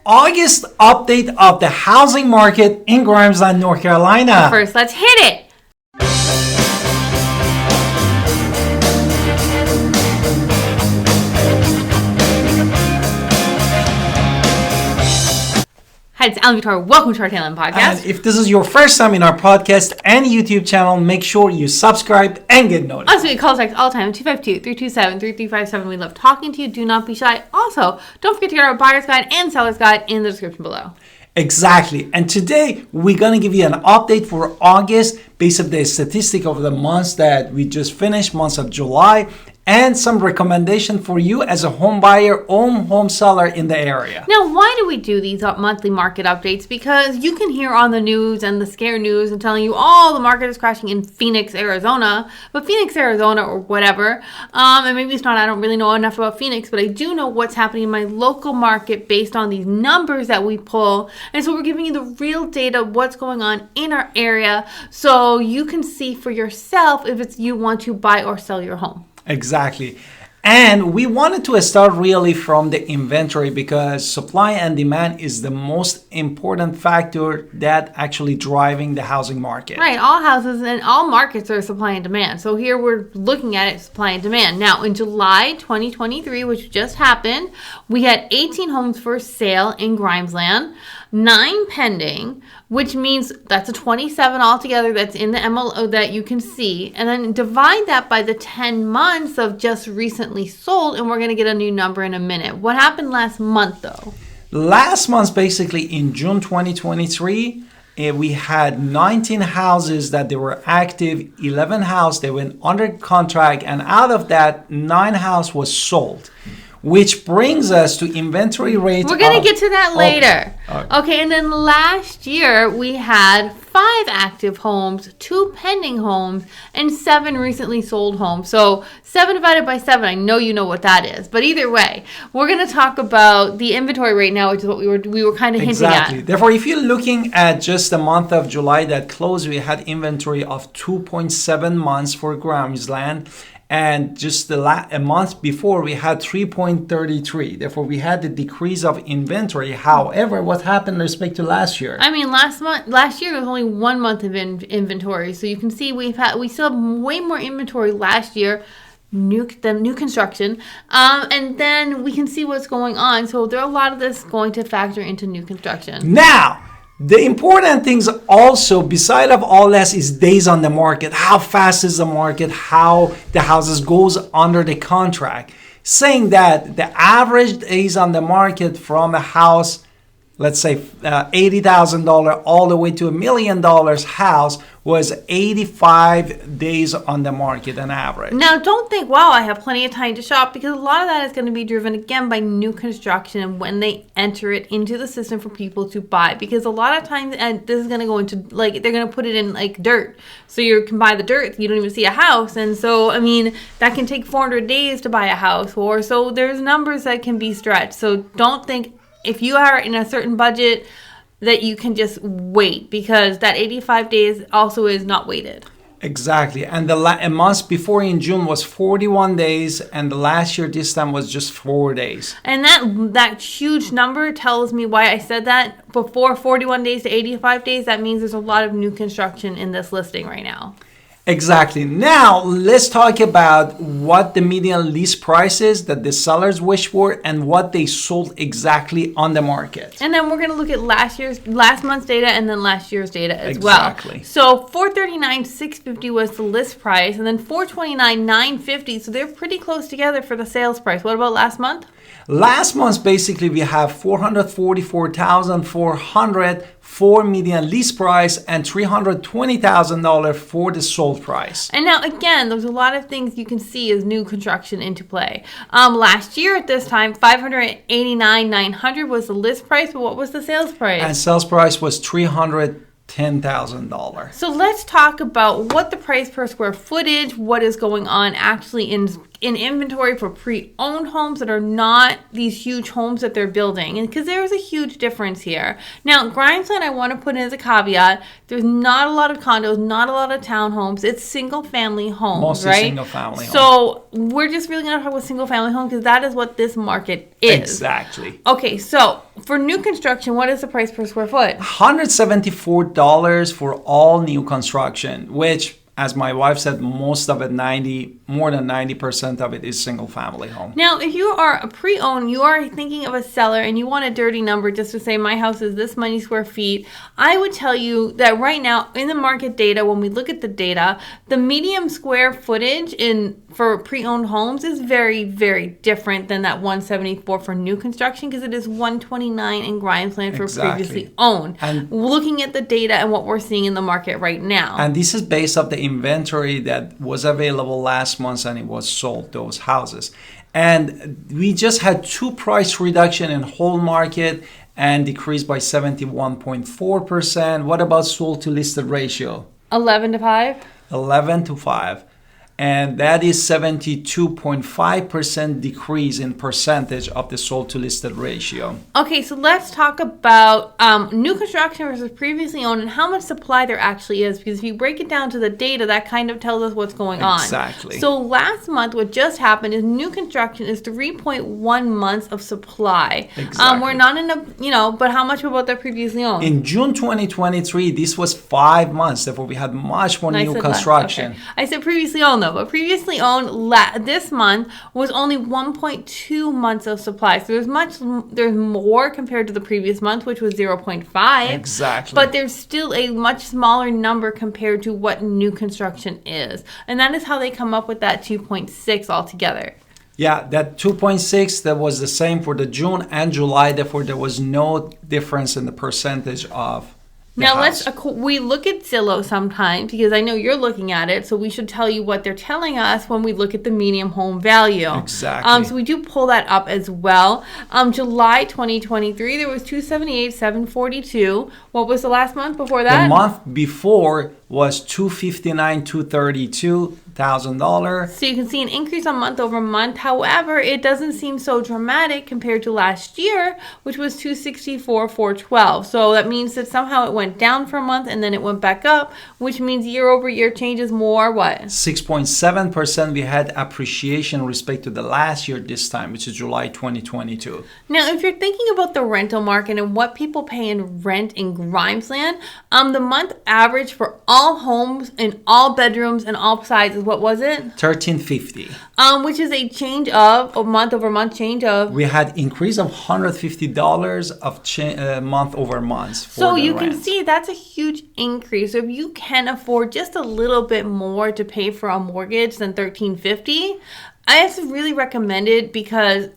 August update of the housing market in Grimesland, North Carolina. First, let's hit it. Hi, it's Alan Victoria. Welcome to our Talent Podcast. And if this is your first time in our podcast and YouTube channel, make sure you subscribe and get notified. Also, we call text all the time, 252-327-3357. We love talking to you. Do not be shy. Also, don't forget to get our buyer's guide and seller's guide in the description below. Exactly. And today, we're going to give you an update for August based on the statistic of the months that we just finished, months of July, and some recommendation for you as a home buyer or home seller in the area. Now, why do we do these monthly market updates? Because you can hear on the news and the scare news and telling you, oh, the market is crashing in Phoenix, Arizona. But Phoenix, Arizona or whatever, and maybe it's not, I don't really know enough about Phoenix, but I do know what's happening in my local market based on these numbers that we pull. And so we're giving you the real data, what's going on in our area, so you can see for yourself if it's you want to buy or sell your home. Exactly. And we wanted to start really from the inventory because supply and demand is the most important factor that actually driving the housing market. Right. All houses and all markets are supply and demand. So here we're looking at it, supply and demand. Now in July 2023, which just happened, we had 18 homes for sale in Grimesland, 9 pending, which means that's a 27 altogether that's in the MLO that you can see. And then divide that by the 10 months of just recently sold, and we're going to get a new number in a minute. What happened last month, though? Last month, basically in June 2023, we had 19 houses that they were active, 11 houses they went under contract, and out of that, 9 houses was sold. Which brings us to inventory rate. We're going to get to that later. Okay, and then last year we had 5 active homes, 2 pending homes, and 7 recently sold homes. So 7 divided by 7, I know you know what that is. But either way, we're going to talk about the inventory rate now, which is what we were kind of hinting at. Therefore, if you're looking at just the month of July that closed, we had inventory of 2.7 months for Grimesland. And just a month before, we had 3.33. Therefore, we had the decrease of inventory. However, what happened with respect to last year? I mean, last year was only 1 month of inventory. So you can see we still have way more inventory last year. New construction, and then we can see what's going on. So there are a lot of this going to factor into new construction. Now, the important things also, beside of all this, is days on the market. How fast is the market? How the houses goes under the contract. Saying that the average days on the market from a house, let's say $80,000 all the way to $1 million house was 85 days on the market on average. Now, don't think, wow, I have plenty of time to shop, because a lot of that is going to be driven again by new construction and when they enter it into the system for people to buy. Because a lot of times, and this is going to go into, like, they're going to put it in like dirt. So you can buy the dirt, you don't even see a house. And so, I mean, that can take 400 days to buy a house. Or so there's numbers that can be stretched. So don't think if you are in a certain budget that you can just wait, because that 85 days also is not weighted. Exactly. And a month before in June was 41 days, and the last year this time was just 4 days. And that huge number tells me why I said that. Before 41 days to 85 days, that means there's a lot of new construction in this listing right now. Exactly. Now, let's talk about what the median list price is that the sellers wish for and what they sold exactly on the market. And then we're going to look at last month's data and then last year's data as exactly. well. So $439,650 was the list price, and then $429,950. So they're pretty close together for the sales price. What about last month? Last month, basically, we have $444,400 for median lease price and $320,000 for the sold price. And now, again, there's a lot of things you can see as new construction into play. Last year at this time, $589,900 was the list price, but what was the sales price? And sales price was $310,000. So let's talk about what the price per square footage, what is going on actually in in inventory for pre-owned homes that are not these huge homes that they're building. And because there's a huge difference here. Now, Grimesland, I want to put in as a caveat, there's not a lot of condos, not a lot of townhomes. It's single-family homes, Mostly right? single-family homes. So we're just really going to talk about single-family homes because that is what this market is. Exactly. Okay, so for new construction, what is the price per square foot? $174 for all new construction, which, as my wife said, most of it, more than 90% of it is single family home. Now, if you are a pre-owned, you are thinking of a seller and you want a dirty number just to say my house is this many square feet, I would tell you that right now in the market data, when we look at the data, the medium square footage for pre-owned homes is very, very different than that 174 for new construction because it is 129 in Grimesland for previously owned. And looking at the data and what we're seeing in the market right now. And this is based off the inventory that was available last month and it was sold, those houses. And we just had 2 price reduction in whole market and decreased by 71.4%. What about sold to listed ratio? 11 to 5? 11 to 5. And that is 72.5% decrease in percentage of the sold to listed ratio. Okay, so let's talk about new construction versus previously owned and how much supply there actually is. Because if you break it down to the data, that kind of tells us what's going on. Exactly. So last month, what just happened is new construction is 3.1 months of supply. Exactly. We're not in a, but how much about the previously owned? In June 2023, this was 5 months. Therefore, we had much more new construction. Okay. I said previously owned, but previously owned this month was only 1.2 months of supply. So there's more compared to the previous month, which was 0.5. Exactly. But there's still a much smaller number compared to what new construction is. And that is how they come up with that 2.6 altogether. Yeah, that 2.6, that was the same for the June and July. Therefore, there was no difference in the percentage of Now we look at Zillow sometimes because I know you're looking at it, so we should tell you what they're telling us when we look at the median home value. Exactly. So we do pull that up as well. July 2023, there was 278,742. What was the last month before that? The month before was $259,232,000. So you can see an increase on month over month. However, it doesn't seem so dramatic compared to last year, which was 264,412. So that means that somehow it went down for a month and then it went back up, which means year over year changes more what? 6.7% we had appreciation with respect to the last year this time, which is July 2022. Now, if you're thinking about the rental market and what people pay in rent in Grimesland, the month average for all homes in all bedrooms and all sizes, what was it? $1,350. Which is a change of a month over month change of. We had increase of $150 of month over month. So you can see that's a huge increase. So if you can afford just a little bit more to pay for a mortgage than $1,350, it's really recommended because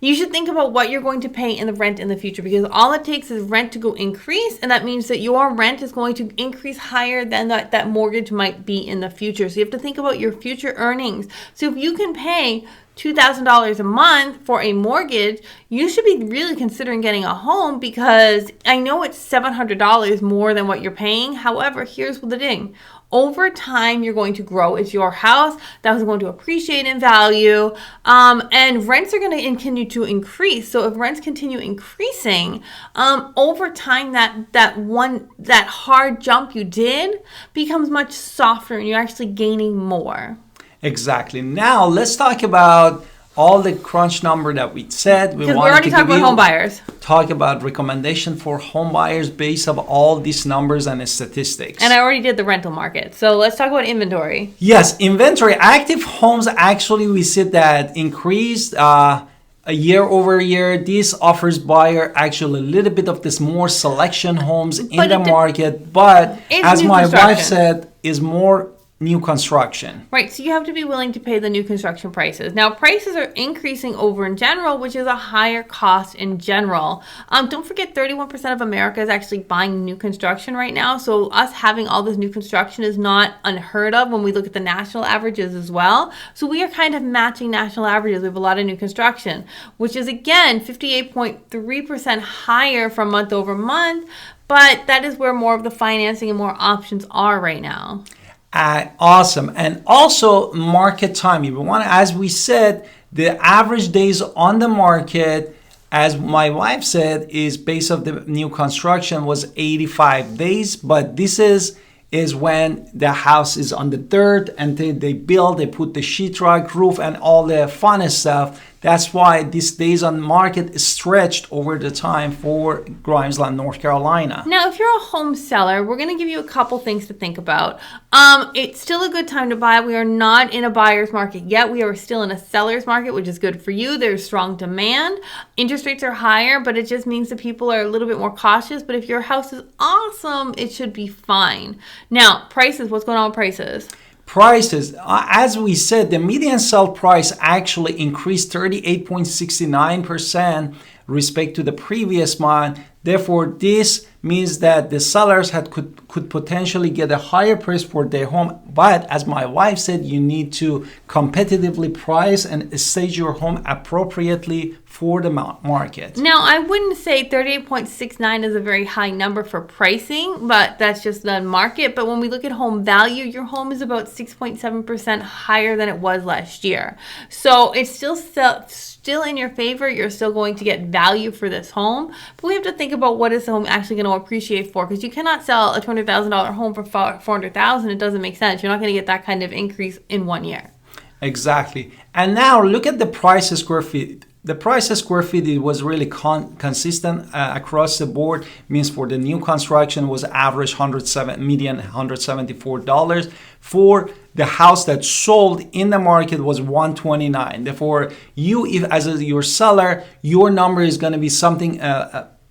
you should think about what you're going to pay in the rent in the future because all it takes is rent to go increase, and that means that your rent is going to increase higher than that mortgage might be in the future. So you have to think about your future earnings. So if you can pay $2,000 a month for a mortgage, you should be really considering getting a home because I know it's $700 more than what you're paying. However, here's the thing. Over time, you're going to grow. It's your house that is going to appreciate in value, and rents are going to continue to increase. So if rents continue increasing, over time, that hard jump you did becomes much softer, and you're actually gaining more. Exactly. Now let's talk about all the crunch number that we said. Because we're already talking about home buyers. Talk about recommendation for home buyers based on all these numbers and statistics. And I already did the rental market. So let's talk about inventory. Yes, inventory. Active homes, actually, we see that increased a year over year. This offers buyer actually a little bit of this more selection homes in the market. But as my wife said, is more new construction. Right, so you have to be willing to pay the new construction prices. Now, prices are increasing over in general, which is a higher cost in general. Don't forget 31% of America is actually buying new construction right now. So us having all this new construction is not unheard of when we look at the national averages as well. So we are kind of matching national averages. We have a lot of new construction, which is again 58.3% higher from month over month. But that is where more of the financing and more options are right now. Awesome. And also market time. If you want, as we said, the average days on the market, as my wife said, is based on the new construction was 85 days. But this is when the house is on the dirt and they build, they put the sheetrock roof and all the fun stuff. That's why these days on market is stretched over the time for Grimesland, North Carolina. Now, if you're a home seller, we're going to give you a couple things to think about. It's still a good time to buy. We are not in a buyer's market yet. We are still in a seller's market, which is good for you. There's strong demand. Interest rates are higher, but it just means that people are a little bit more cautious. But if your house is awesome, it should be fine. Now, prices, what's going on with prices? Prices, as we said, the median sell price actually increased 38.69% respect to the previous month. Therefore, this means that the sellers could potentially get a higher price for their home. But as my wife said, you need to competitively price and stage your home appropriately for the market. Now, I wouldn't say 38.69 is a very high number for pricing, but that's just the market. But when we look at home value, your home is about 6.7% higher than it was last year. So it's still in your favor. You're still going to get value for this home. But we have to think about what is the home actually going to appreciate for, because you cannot sell a $200,000 home for $400,000. It doesn't make sense. You're not going to get that kind of increase in 1 year. Exactly. And now look at the price per square feet. The price per square feet, it was really consistent across the board. Means for the new construction was average median $174. For the house that sold in the market was $129. Therefore, as your seller, your number is going to be something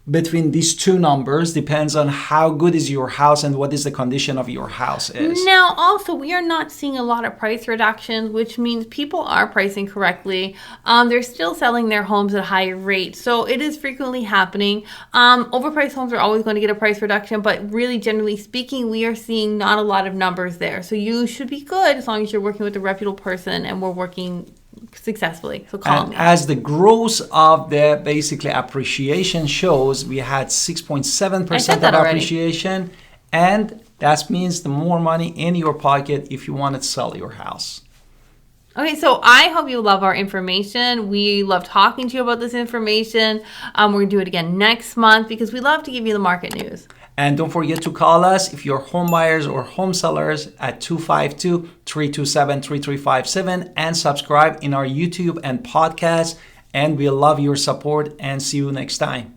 between these two numbers. Depends on how good is your house and what is the condition of your house is. Now, also, we are not seeing a lot of price reductions, which means people are pricing correctly. They're still selling their homes at a higher rate. So it is frequently happening. Overpriced homes are always going to get a price reduction, but really, generally speaking, we are seeing not a lot of numbers there. So you should be good as long as you're working with a reputable person and we're working successfully. So call me. As the growth of the basically appreciation shows, we had 6.7% of appreciation, and that means the more money in your pocket if you want to sell your house. Okay, so I hope you love our information. We love talking to you about this information. We're going to do it again next month because we love to give you the market news. And don't forget to call us if you're home buyers or home sellers at 252-327-3357 and subscribe in our YouTube and podcast. And we love your support and see you next time.